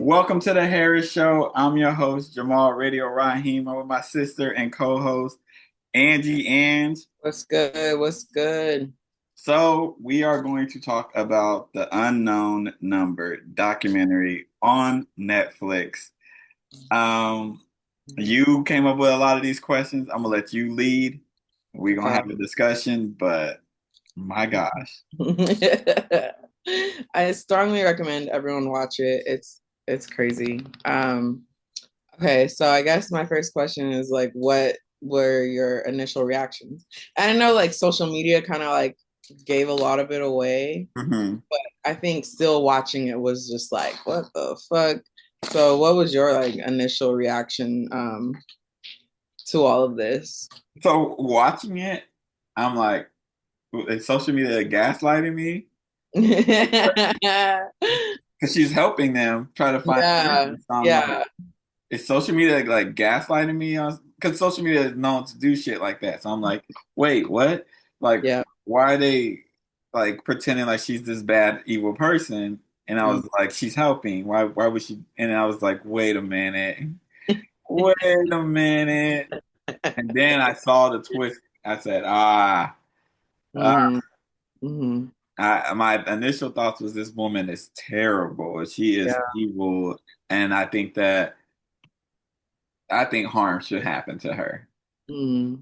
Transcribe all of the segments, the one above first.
Welcome to the Harris Show. I'm your host, Jamal Radio Rahim. I'm with my sister and co-host, Angie Ang. What's good? What's good? So we are going to talk about the Unknown Number documentary on Netflix. Um, you came up with a lot of these questions. I'm gonna let you lead. We're gonna have a discussion, but my gosh. I strongly recommend everyone watch it. It's crazy. Okay, so I guess my first question is like, what were your initial reactions? And I know like social media kind of like gave a lot of it away, Mhm. but I think still watching it was just like, what the fuck? So what was your like initial reaction to all of this? So watching it, I'm like, is social media gaslighting me? Yeah, Because she's helping them try to find yeah, answers. So I'm like, yeah, is social media like gaslighting me? Because social media is known to do shit like that. So I'm like, wait, what? Like, yeah. why are they like pretending like she's this bad, evil person? And I was like, she's helping. Why would she? And I was like, wait a minute. Wait a minute. And then I saw the twist. I said, ah. Mm-hmm. Mm-hmm. My initial thoughts was this woman is terrible. She is Yeah. evil. And I think harm should happen to her. Mm-hmm.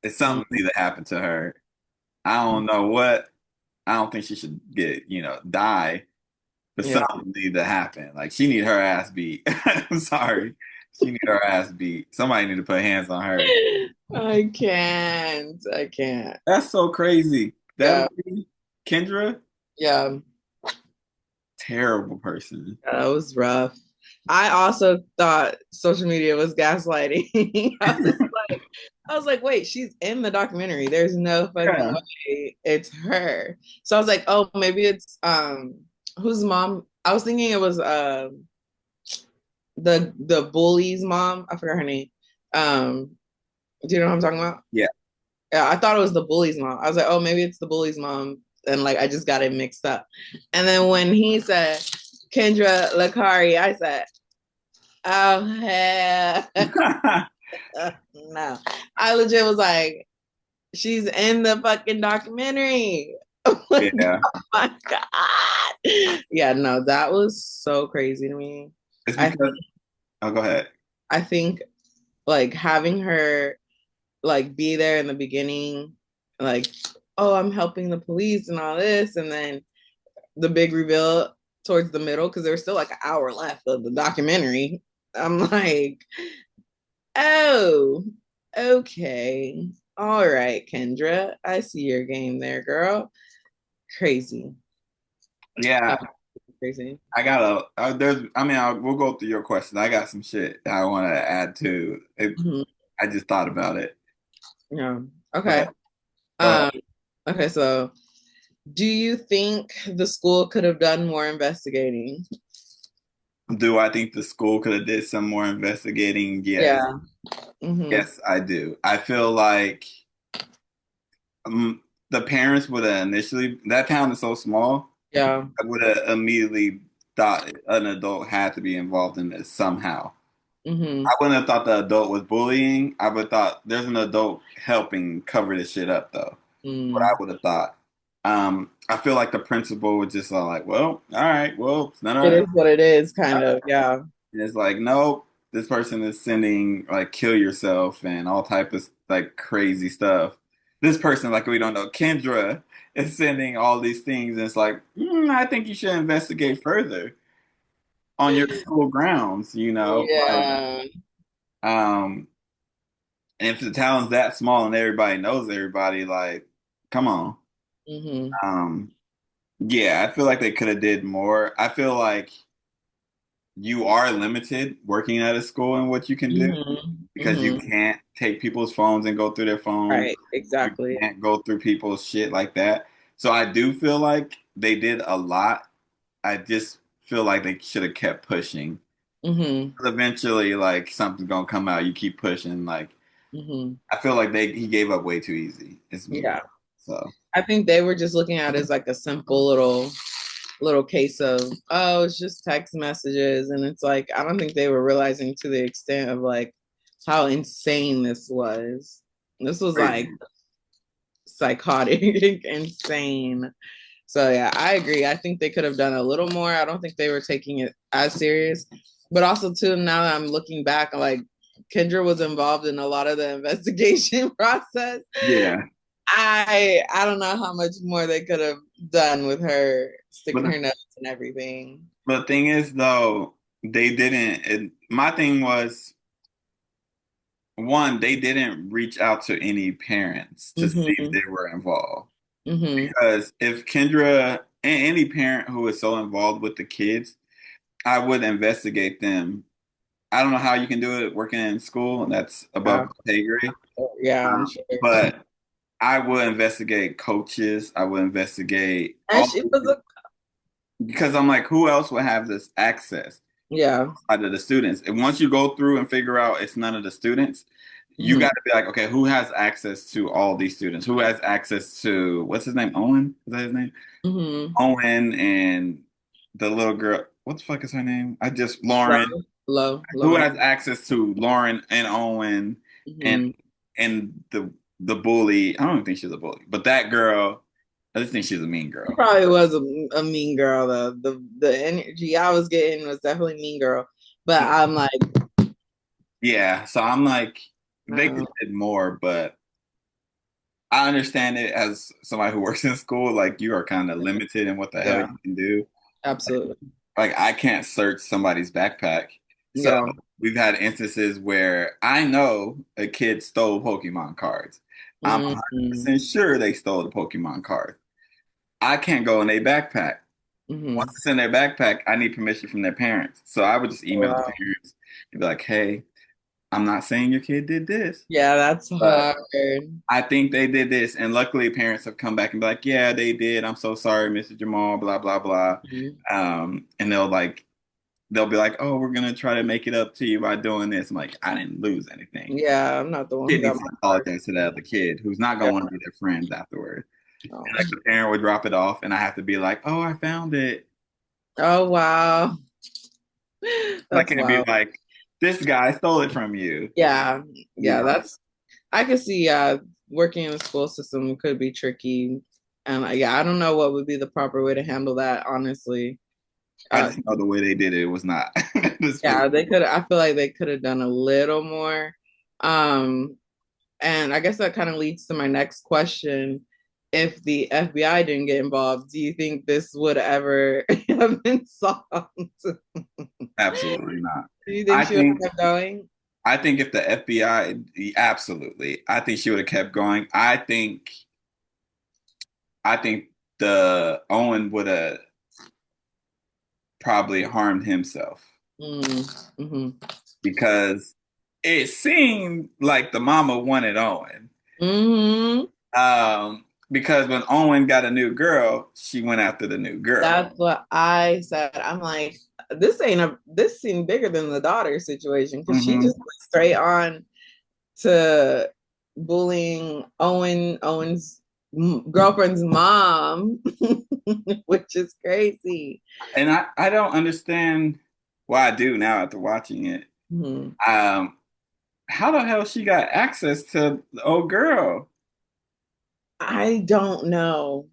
It's something need to happen to her. I don't know what. I don't think she should die, but Yeah. something need to happen. Like she need her ass beat. I'm sorry. She need her ass beat. Somebody need to put hands on her. I can't. I can't. That's so crazy. That Yeah. lady, Kendra, Yeah. terrible person. That was rough. I also thought social media was gaslighting. I was like, wait, she's in the documentary. There's no fucking Yeah. way it's her. So I was like, oh, maybe it's whose mom? I was thinking it was the bully's mom. I forgot her name. Um, do you know what I'm talking about? Yeah. Yeah, I thought it was the bully's mom. I was like, oh, maybe it's the bully's mom. And like I just got it mixed up. And then when he said Kendra Lakari, I said, oh hell no. I legit was like, she's in the fucking documentary. Like, Yeah. oh my God. Yeah, no, that was so crazy to me. It's I because think oh, go ahead. I think like having her like be there in the beginning, like, oh, I'm helping the police and all this, and then the big reveal towards the middle because there's still like an hour left of the documentary. I'm like, oh, okay, all right, Kendra, I see your game there, girl. Crazy, uh, Yeah, crazy. I got we'll go through your question. I got some shit I want to add to it. Mhm. I just thought about it, Yeah. Okay. but go ahead. Um. Okay. So, do you think the school could have done more investigating? Do I think the school could have did some more investigating? Yes. Yeah. Mm-hmm. Yes, I do. I feel like the parents would have initially, that town is so small, Yeah. I would have immediately thought an adult had to be involved in this somehow. Mm-hmm. I wouldn't have thought the adult was bullying. I would have thought there's an adult helping cover this shit up, though. What I Mm. would have thought. I feel like the principal was just like, well, all right, well, it's none It of. is what it is, kind of. Yeah. And it's like, nope, this person is sending like kill yourself and all type of like crazy stuff. This person, like we don't know, Kendra, is sending all these things, and it's like, I think you should investigate further on your school grounds. Like, Yeah. um, and if the town's that small and everybody knows everybody, like, come on. Mm-hmm. Um, yeah, I feel like they could have did more. I feel like you are limited working at a school in what you can do Mm-hmm. because you Mm-hmm. can't take people's phones and go through their phones. Right. You Exactly. can't go through people's shit like that. So I do feel like they did a lot. I just feel like they should have kept pushing. Mm-hmm. Eventually, like something's gonna come out. You keep pushing. Like Mm-hmm. I feel like he gave up way too easy. It's more Yeah. so. I think they were just looking at it as like a simple little little case of, oh, it's just text messages. And it's like, I don't think they were realizing to the extent of like how insane this was. This was like Crazy. psychotic, insane. So yeah, I agree. I think they could have done a little more. I don't think they were taking it as serious. But also too, now that I'm looking back, like Kendra was involved in a lot of the investigation process. Yeah. I don't know how much more they could have done with her But sticking her notes and everything. the thing is, though, they didn't. My thing was, one, they didn't reach out to any parents to see if Mm-hmm. they were involved. Mm-hmm. Because if Kendra and any parent who is so involved with the kids, I would investigate them. I don't know how you can do it working in school, and that's above Yeah, the pay grade. yeah, I'm sure. But I would investigate coaches. I would investigate And all she was a because I'm like, who else would have this access yeah. outside of the students? And once you go through and figure out it's none of the students, you Mm-hmm. got to be like, okay, who has access to all these students? Who has access to what's his name? Owen? Is that his name? Mm-hmm. Owen and the little girl. What the fuck is her name? I just Low, Lauren. low, Who low. has access to Lauren and Owen and Mm-hmm. the bully? I don't even think she's a bully, but that girl. I just think she's a mean She girl. probably was a mean girl though. The energy I was getting was definitely mean girl. But I'm like, Yeah, so I'm like, they could uh, have did more, but I understand it as somebody who works in school. Like, you are kind of limited in what the hell yeah, you can do. absolutely. Like, I can't search somebody's backpack. So Yeah. we've had instances where I know a kid stole Pokemon cards. I'm Mm-hmm. 100% sure they stole the Pokemon cards. I can't go in their backpack. Mm-hmm. Once it's in their backpack, I need permission from their parents. So I would just email the Wow. parents and be like, hey, I'm not saying your kid did this, Yeah, that's but hard. I think they did this. And luckily, parents have come back and be like, yeah, they did. I'm so sorry, Mr. Jamal, blah, blah, blah. Mhm. And they'll be like, oh, we're going to try to make it up to you by doing this. I'm like, I didn't lose anything. Yeah, I'm not the one who Kid got needs to my card. apologize to that other kid who's not going Yeah. to want to be their friends afterward. Oh. And like the parent would drop it off, and I have to be like, oh, I found it. Oh wow. And I That's can't be wild. like, this guy stole it from you. Yeah. Yeah, Yeah. that's I could see working in the school system could be tricky. And yeah, I don't know what would be the proper way to handle that, honestly. I Uh just know the way they did it was not. This was yeah, they could I feel like they could have done a little more. Um and I guess that kind of leads to my next question. If the FBI didn't get involved, do you think this would ever have been solved? Do absolutely not. you think I she would think have kept going? I think if the FBI, absolutely, I think she would have kept going. I think the Owen would have probably harmed himself Mm-hmm. because it seemed like the mama wanted Owen. Mm-hmm. Because when Owen got a new girl, she went after the new girl. That's what I said. I'm like, this seemed bigger than the daughter situation because she Hmm. just went straight on to bullying Owen's girlfriend's mom, which is crazy. And I don't understand. Well, I do now after watching it. Mhm. Um, how the hell she got access to the old girl? I don't know.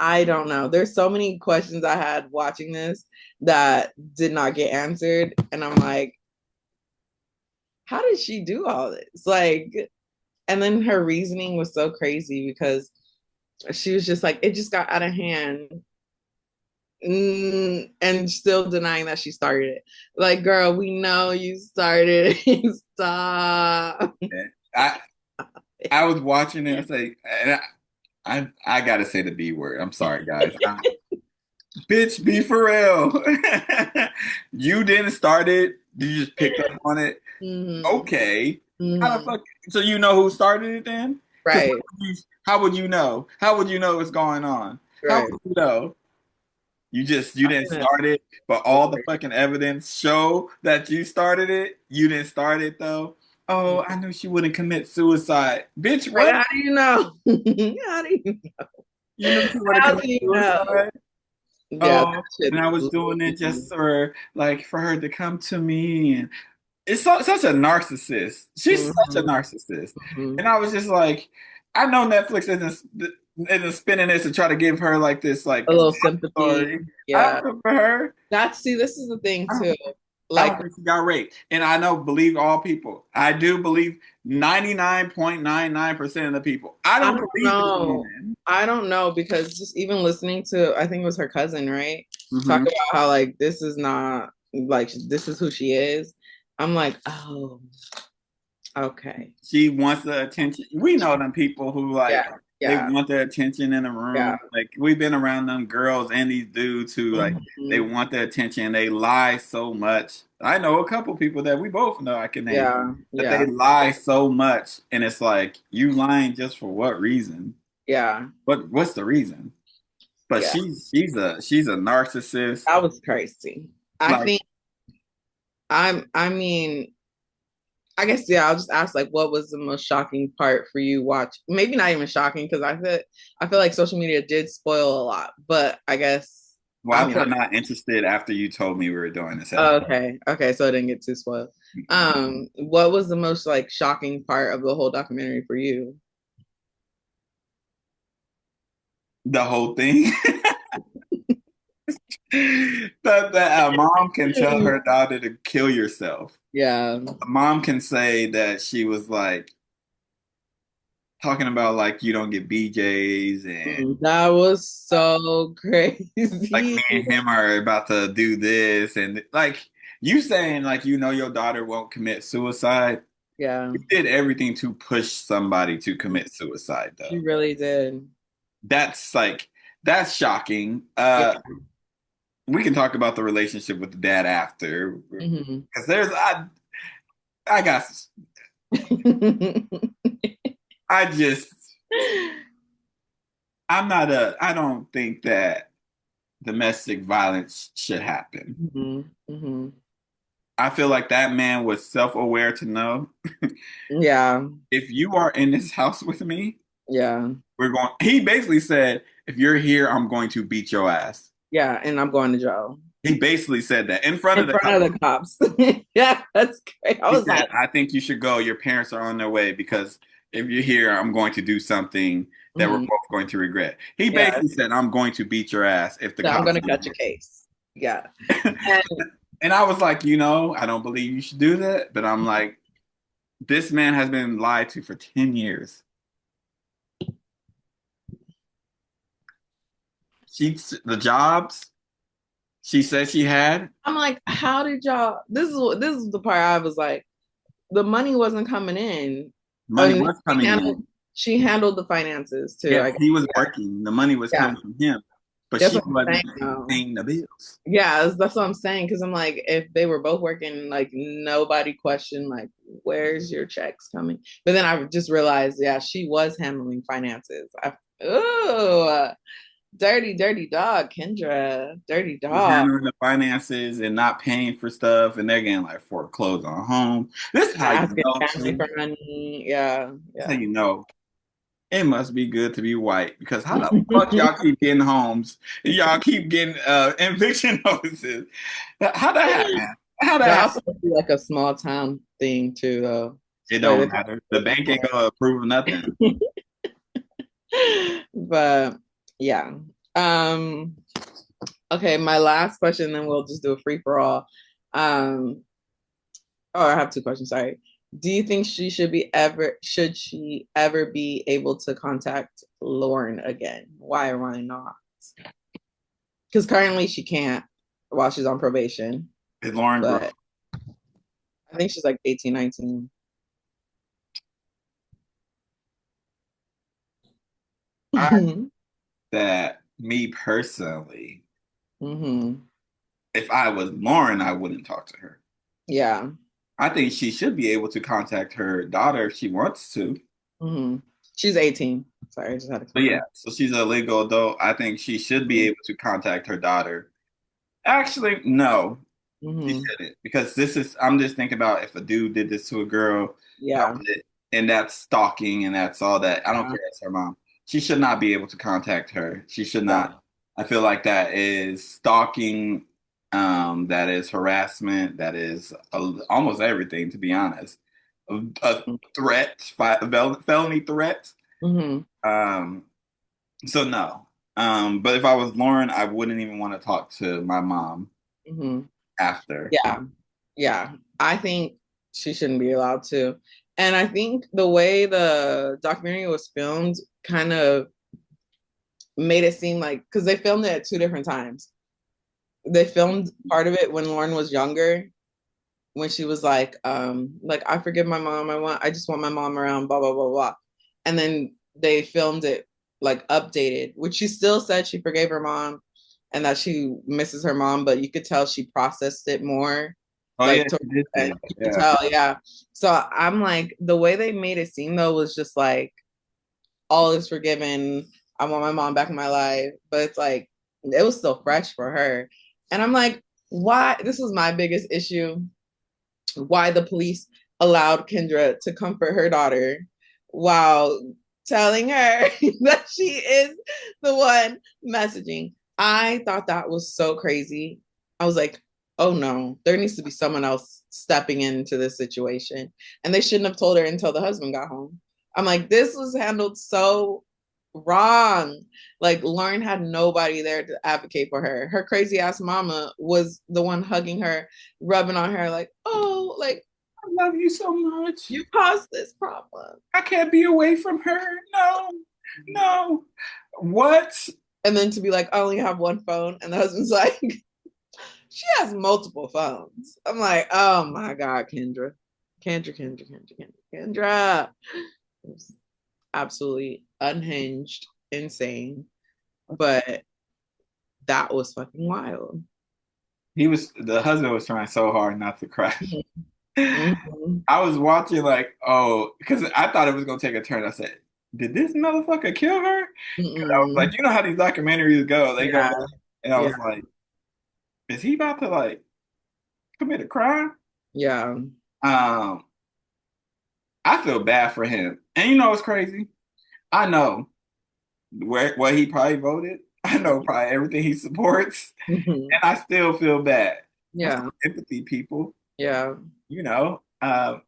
I don't know. There's so many questions I had watching this that did not get answered. And I'm like, how did she do all this? Like, and then her reasoning was so crazy because she was just like, it just got out of hand. And still denying that she started it. Like, girl, we know you started it. Stop. I I was watching it and say, and I gotta say the B word. I'm sorry, guys. Bitch, be for real. You didn't start it. You just picked up on it. Mm-hmm. Okay. How the Mm-hmm. fuck? So you know who started it then? Because Right, how would you know? How would you know what's going on? How right. would you know? You didn't start it, but all the fucking evidence show that you started it. You didn't start it though. Oh, I knew she wouldn't commit suicide. Bitch, Right, what? how do you know? How do you You knew she wouldn't how do commit you know? suicide? Yeah, Oh, that shit and I was blew doing it me. just for her to come to me, and such a narcissist. She's such a Mhm, narcissist, mhm. and I was just like, I know Netflix isn't spinning this to try to give her like this A like little sympathy. story. I Yeah. don't feel for her. See, this is the thing I too. don't, I don't Like, think she got raped, and I know believe all people. I do believe 99.99% of the people. I I don't don't believe this know. woman. I don't know because just even listening to, I think it was her cousin, right? Talk Hmm. about how like this is not like this is who she is. I'm like, oh, okay. She wants the attention. We know them people who like Yeah, they yeah, want the attention in the yeah. room. Like we've been around them girls and these dudes who like they Mhm. want the attention. They lie so much. I know a couple people that we both know I can name Yeah, that they yeah, lie so much, and it's like you lying just for what reason? yeah, What's the reason? But yeah. she's a narcissist. That was crazy. I Like think I mean, I guess yeah, I'll just ask like what was the most shocking part for you watch? Maybe not even shocking because I feel like social media did spoil a lot, but I guess well, I I mean put not interested after you told me we were doing this oh, episode. okay. Okay, so I didn't get too spoiled. What was the most like shocking part of the whole documentary for you? The whole thing. That a mom can tell her daughter to kill yourself. Yeah. A mom can say that she was like talking about like you don't get BJ's and That was so like me crazy. and him are about to do this and like you saying like you know your daughter won't commit suicide. Yeah, You did everything to push somebody to commit suicide she though. really did. That's like that's shocking. Yeah. We can talk about the relationship with the dad after Hmm. because I got I just I don't think that domestic violence should happen. Hmm. Hmm. I feel like that man was self-aware to know Yeah, if you are in this house with me, yeah, we're going he basically said, if you're here, I'm going to beat your ass. yeah. And I'm going to jail He basically said that in front in of the front cop. of the cops. Yeah, that's great. I He was said, like, I think you should go. Your parents are on their way because if you're here, I'm going to do something that we're mhm, both going to regret. He yeah, basically said, I'm going to beat your ass if the so I'm cops going to get catch a case. Yeah. here. And And I was like, I don't believe you should do that. But I'm like, this man has been lied to for 10 years. The jobs she said she had, I'm like, how did y'all? This is the part I was like, the money wasn't coming in, money and was coming in. she handled the finances too. I Yes, guess. he was working. The money was Yeah, coming from him, but that's she what I'm saying. wasn't Though. paying the bills. Yeah, that's what I'm saying. Because I'm like, if they were both working, like nobody questioned, like, where's your checks coming? But then I just realized, yeah, she was handling finances. Oh, dirty, dirty dog, Kendra, dirty Was dog. handling the finances and not paying for stuff, and they're getting like foreclosed on home. This is how you Asking know, family too. for money. Yeah, This is how yeah. you know it must be good to be white because how the fuck y'all keep getting homes? Y'all keep getting eviction notices. How that happen? How That that also must be like a small town thing too, though. It Like don't matter. The bank ain't gonna approve of nothing. but yeah. Um, okay, my last question, then we'll just do a free for all. Um, oh, I have two questions, sorry. Do you think should she ever be able to contact Lauren again? Why or why not? Because currently she can't while she's on probation, Is Lauren grown? but I think she's like 18, 19. I Hmm. that me personally, Hmm. if I was Lauren, I wouldn't talk to her. Yeah. I think she should be able to contact her daughter if she wants to. Hmm. She's 18. Sorry, I just had to But yeah, clarify. so she's a legal adult. I think she should be able to contact her daughter. Actually, no, she Hmm. shouldn't. Because I'm just thinking about if a dude did this to a girl, how Yeah. would it, and that's stalking and that's all that. I don't Yeah. care. It's her mom. She should not be able to contact her. She should Yeah. not. I feel like that is stalking, that is harassment, that is almost everything, to be honest. A threat, felony threat. Mm-hmm. Um, so no. But if I was Lauren, I wouldn't even want to talk to my mom Mm-hmm. after. Yeah. Yeah. I think she shouldn't be allowed to. And I think the way the documentary was filmed kind of made it seem like, because they filmed it at two different times. They filmed part of it when Lauren was younger, when she was like I forgive my mom, I just want my mom around, blah blah blah blah. And then they filmed it like updated, which she still said she forgave her mom and that she misses her mom, but you could tell she processed it more. Oh yeah, Like to, she did say and that. you could Yeah. tell, yeah. So I'm like, the way they made it seem though was just like all is forgiven. I want my mom back in my life. But it's like it was still fresh for her. And I'm like, why? This was my biggest issue, why the police allowed Kendra to comfort her daughter while telling her that she is the one messaging. I thought that was so crazy. I was like, oh no, there needs to be someone else stepping into this situation. And they shouldn't have told her until the husband got home. I'm like, this was handled so wrong. Like Lauren had nobody there to advocate for her. Her crazy ass mama was the one hugging her, rubbing on her, like, oh, like I love you so much. you caused this problem. I can't be away from her. No, no. What? And then to be like, I only have one phone, and the husband's like, she has multiple phones. I'm like, oh my God, Kendra. Kendra. It was absolutely unhinged, insane. But that was fucking wild. The husband was trying so hard not to cry. Mm-hmm. I was watching like, oh, because I thought it was gonna take a turn. I said, did this motherfucker kill her? Because I was like, Mm-mm. you know how these documentaries go. They go, Yeah, and I yeah, was like, is he about to like commit a crime? yeah. Um, I feel bad for him. And you know what's crazy? I know where what he probably voted. I know probably everything he supports, Mhm. and I still feel bad. That's Yeah, empathy, people. yeah. You know, I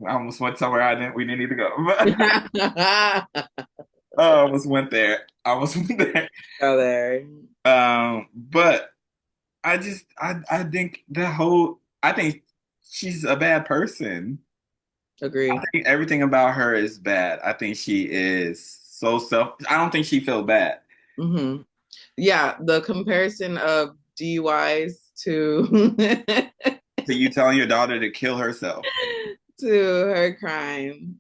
almost went somewhere we didn't need to go, but I almost went there. I almost went there. Go there. But I think I think she's a bad person. I Agree. think everything about her is bad. I think she is I don't think she feels bad. Hmm. Yeah, the comparison of DUIs to So you telling your daughter to kill herself? to her crime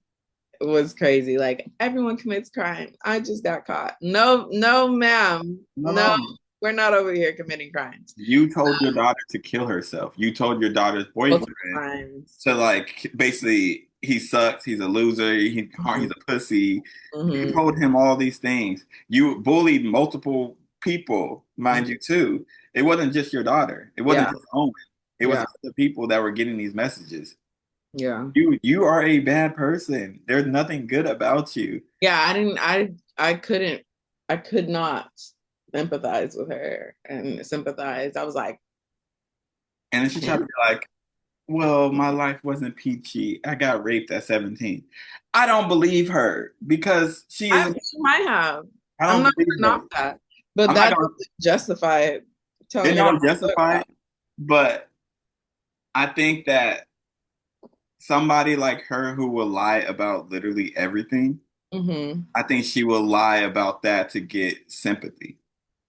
was crazy. Like everyone commits crime. I just got caught. No, no, ma'am. No, No, no. we're not over here committing crimes. You told your daughter to kill herself. You told your daughter's Multiple boyfriend times. to like basically he sucks, he's a loser, he's a pussy. You Hmm. told him all these things. You bullied multiple people, mind you, too. It wasn't just your daughter. It wasn't Yeah, just Owen. It was yeah, other people that were getting these messages. yeah. You are a bad person. There's nothing good about you. Yeah, I didn't I couldn't I could not empathize with her and sympathize. I was like, And then she tried to be like, well, my life wasn't peachy. I got raped at 17. I don't believe her because she I is, she might have. I I'm don't not believe gonna her. knock that. But I'm not that gonna, doesn't justify it telling your daughter don't to live justify that. it, but I think that somebody like her who will lie about literally everything, Mm-hmm. I think she will lie about that to get sympathy,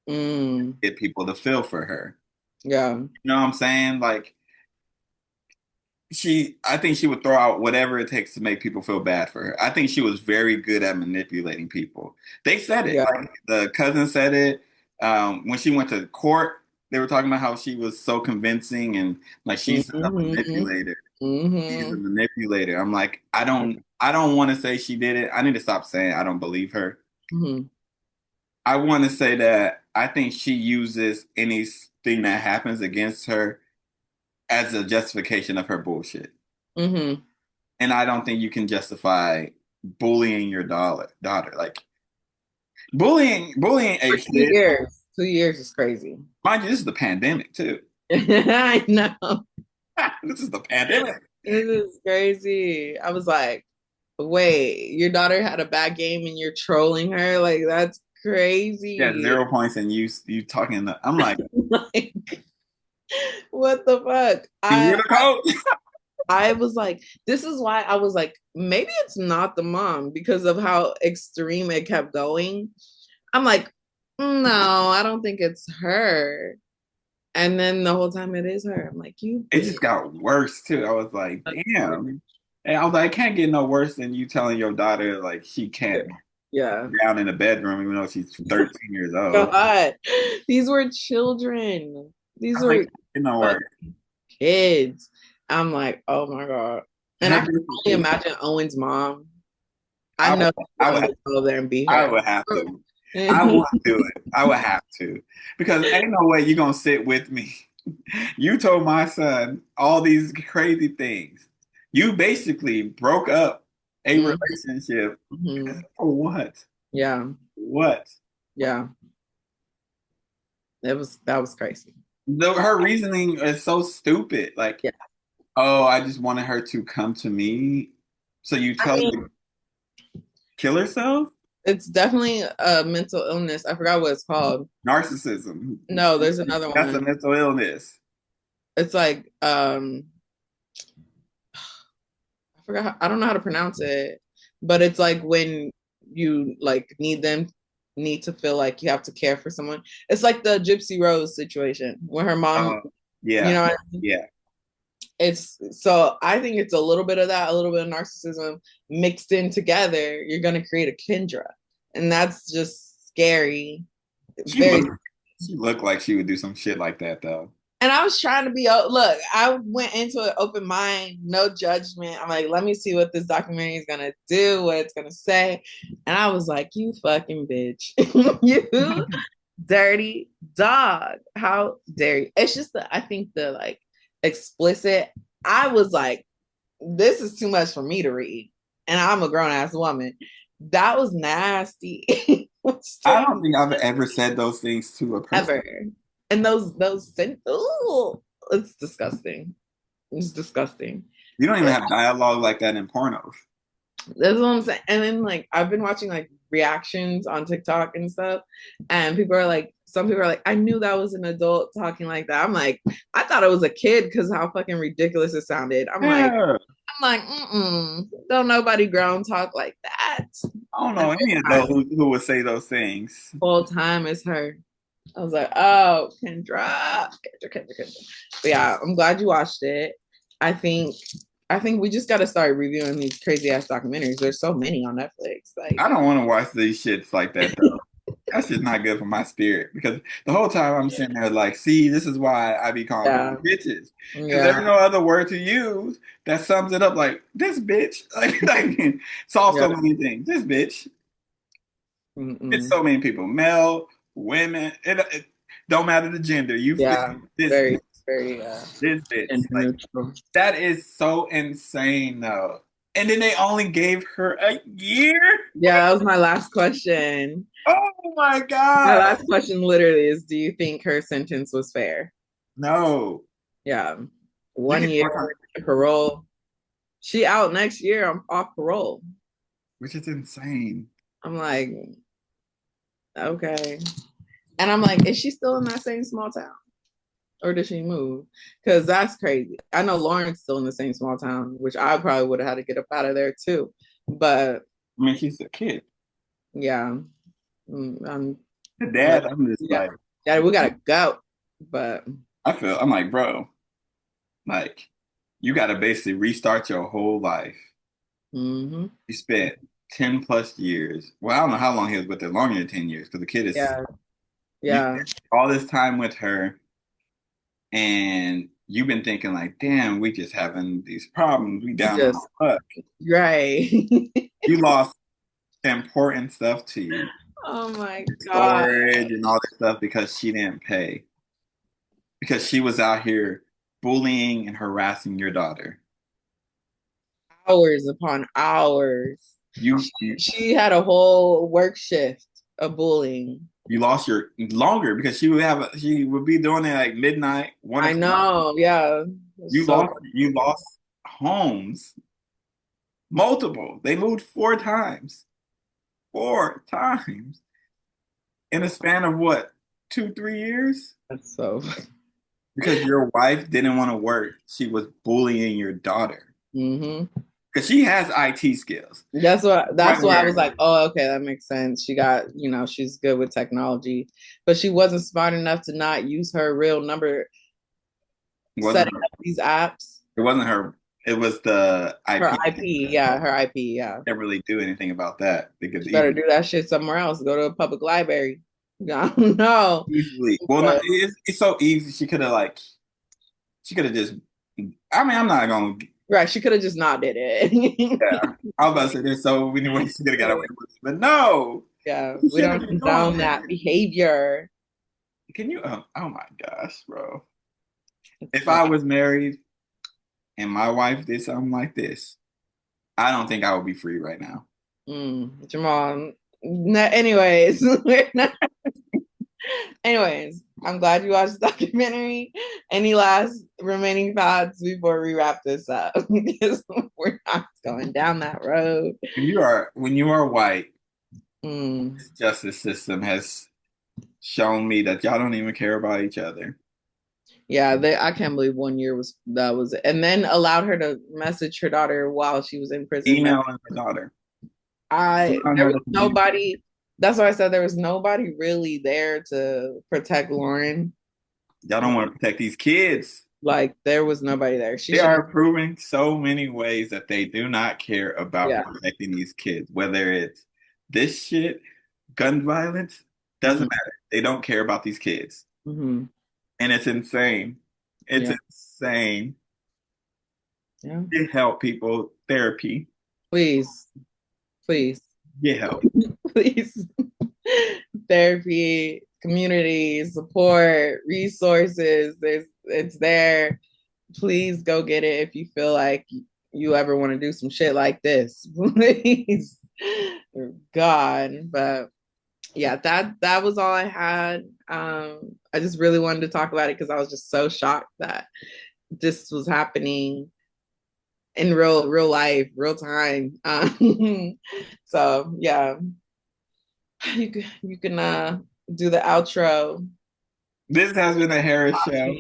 Mm, get people to feel for her. yeah. You know what I'm saying? Like I think she would throw out whatever it takes to make people feel bad for her. I think she was very good at manipulating people. They said it, Yeah. like the cousin said it. When she went to court, they were talking about how she was so convincing and like she's a Mm-hmm. manipulator. She's a Mm-hmm. manipulator. I'm like, I don't want to say she did it. I need to stop saying I don't believe her. Mm-hmm. I want to say that I think she uses anything that happens against her as a justification of her bullshit. Mm-hmm. And I don't think you can justify bullying your daughter. Like Bullying a For two kid. years. 2 years is crazy. Mind you, this is the pandemic too. I know. This is the pandemic. This is crazy. I was like, wait, your daughter had a bad game and you're trolling her? Like, that's Yeah, crazy. 0 points, and you talking. I'm like, Like, what the fuck? you're the coach. I was like, this is why I was like, maybe it's not the mom because of how extreme it kept going. I'm like, no, I don't think it's her. And then the whole time it is her. I'm like, you It bitch. just got worse too. I was like, damn. And I was like, it can't get no worse than you telling your daughter like she can't Yeah. be down in the bedroom even though she's 13 years old. God, these were children. I These was like, were it no worse. kids. I'm like, oh my God. And And I her can only basically, imagine Owen's mom. I I would, know I he would, wanted to go there and beat I her. would have to. I would do it. I would have to because ain't no way you're gonna sit with me. You told my son all these crazy things. You basically broke up a Mhm, relationship mhm. for what? Yeah, What? yeah. That was crazy. Her reasoning is so stupid. Like, Yeah. oh, I just wanted her to come to me. So you I tell her mean, to kill herself? it's definitely a mental illness. I forgot what it's called. Narcissism. No, there's another That's a one. mental illness. It's like I forgot I don't know how to pronounce it, but it's like when you like need to feel like you have to care for someone. It's like the Gypsy Rose situation when her mom, Oh, you yeah, know, yeah. it's so I think it's a little bit of that, a little bit of narcissism mixed in together. You're gonna create a Kendra, and that's just scary. She Very. looked she looked like she would do some shit like that though. And I was trying to be, look, I went into an open mind, no judgment. I'm like, let me see what this documentary is going to do, what it's going to say. And I was like, you fucking bitch. You dirty dog. How dare you? It's just I think the like explicit, I was like, this is too much for me to read. And I'm a grown ass woman. That was nasty. I don't think I've ever said those things to a person. Ever. And ooh, it's disgusting. It's disgusting. You don't even have dialogue like that in pornos. That's what I'm saying. And then like I've been watching like reactions on TikTok and stuff, and people are like, some people are like, I knew that was an adult talking like that. I'm like, I thought it was a kid because how fucking ridiculous it sounded. Yeah. Don't nobody grown talk like that. I don't And know any adult who would say those things. the whole time is her. I was like, oh, Kendra. But yeah, I'm glad you watched it. I think I think we just got to start reviewing these crazy ass documentaries. There's so many on Netflix. Like, I don't want to watch these shits like that though. That's just not good for my spirit because the whole time I'm sitting there like, see, this is why I be calling yeah, people bitches because there's yeah, no other word to use that sums it up like this bitch. Like solve yeah. so many things. This bitch. It's Mm-mm. so many people, male, women. It don't matter the gender. You fit Yeah, this very, bitch, very this bitch. gender Like neutral. that is so insane though. And then they only gave her a year. Yeah, that was my last question. Oh my My God. last question literally is, do you think her sentence was fair? No. Yeah, You one get year more time, parole. She out next year. I'm off parole. which is insane. I'm like, okay. And I'm like, is she still in that same small town? Or did she move? Because that's crazy. I know Lauren's still in the same small town, which I probably would have had to get up out of there too. But I mean, she's a kid. yeah, I'm The like, dad, I'm just yeah, like, yeah, we gotta go. But I'm like, bro, like, you got to basically restart your whole life. mhm, You spent 10 plus years. Well, I don't know how long he was with her, longer than 10 years, because the kid is, yeah, you yeah, spent all this time with her, and you've been thinking, like, damn, we just having these problems. We we down on just our luck. right. You lost important stuff to you, Oh my God. storage and all this stuff because she didn't pay. Because she was out here bullying and harassing your daughter. Hours upon hours. You, She had a whole work shift. of bullying. You lost your longer because she would be doing it like midnight, 1 I o'clock. know, yeah. So You lost homes, multiple. They moved 4 times, 4 times in a span of what, 2, 3 years? that's so. Because your wife didn't want to work. She was bullying your daughter hmm because she has IT skills. That's Right why I was here, like, oh, okay, that makes sense. She got, she's good with technology, but she wasn't smart enough to not use her real number it wasn't setting her. up these apps. It wasn't her. It was the Her IP. IP, yeah, her IP, yeah. Can't really do anything about that because She better even do that shit somewhere else. Go to a public library. I don't know. easily, well, not, But it's so easy. She could have just. I mean, I'm not gonna. right, she could have just not did it. Yeah, I was about to say there's so many ways she could have got away with it, but no, Yeah, she we shouldn't don't have been doing condone that that. behavior. Can you? Oh my gosh, bro! If I was married and my wife did something like this, I don't think I would be free right now. Jamal. Anyways, anyways, I'm glad you watched the documentary. Any last remaining thoughts before we wrap this up? Because we're not going down that road. When you are white, Mm. this justice system has shown me that y'all don't even care about each other. Yeah, I can't believe 1 year was it. And then allowed her to message her daughter while she was in prison. Emailing her daughter. There was nobody. That's why I said there was nobody really there to protect Lauren. Y'all don't want to protect these kids. Like there was nobody there. She They should have. are proving so many ways that they do not care about Yeah. protecting these kids. Whether it's this shit, gun violence, hmm doesn't matter. They don't care about these kids. hmm And it's insane. It's Yeah. insane. Yeah. Get help, people. Therapy. Please, please, Get help. please. Therapy, community support, resources. It's there. Please go get it if you feel like you ever want to do some shit like this. Please. God. But yeah, that was all I had. I just really wanted to talk about it because I was just so shocked that this was happening in real life, real time. So yeah, you can do the outro. This has been a Harris show.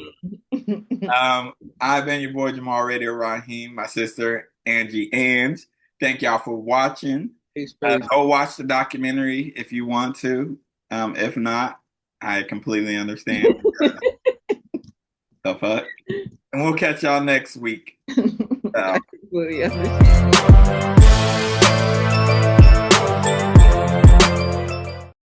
I've been your boy Jamal Radio Raheem, my sister Angie Ang. Thank y'all for watching. Peace, peace. Go watch the documentary if you want to. If not, I completely understand. The fuck? And we'll catch y'all next week. I completely understand.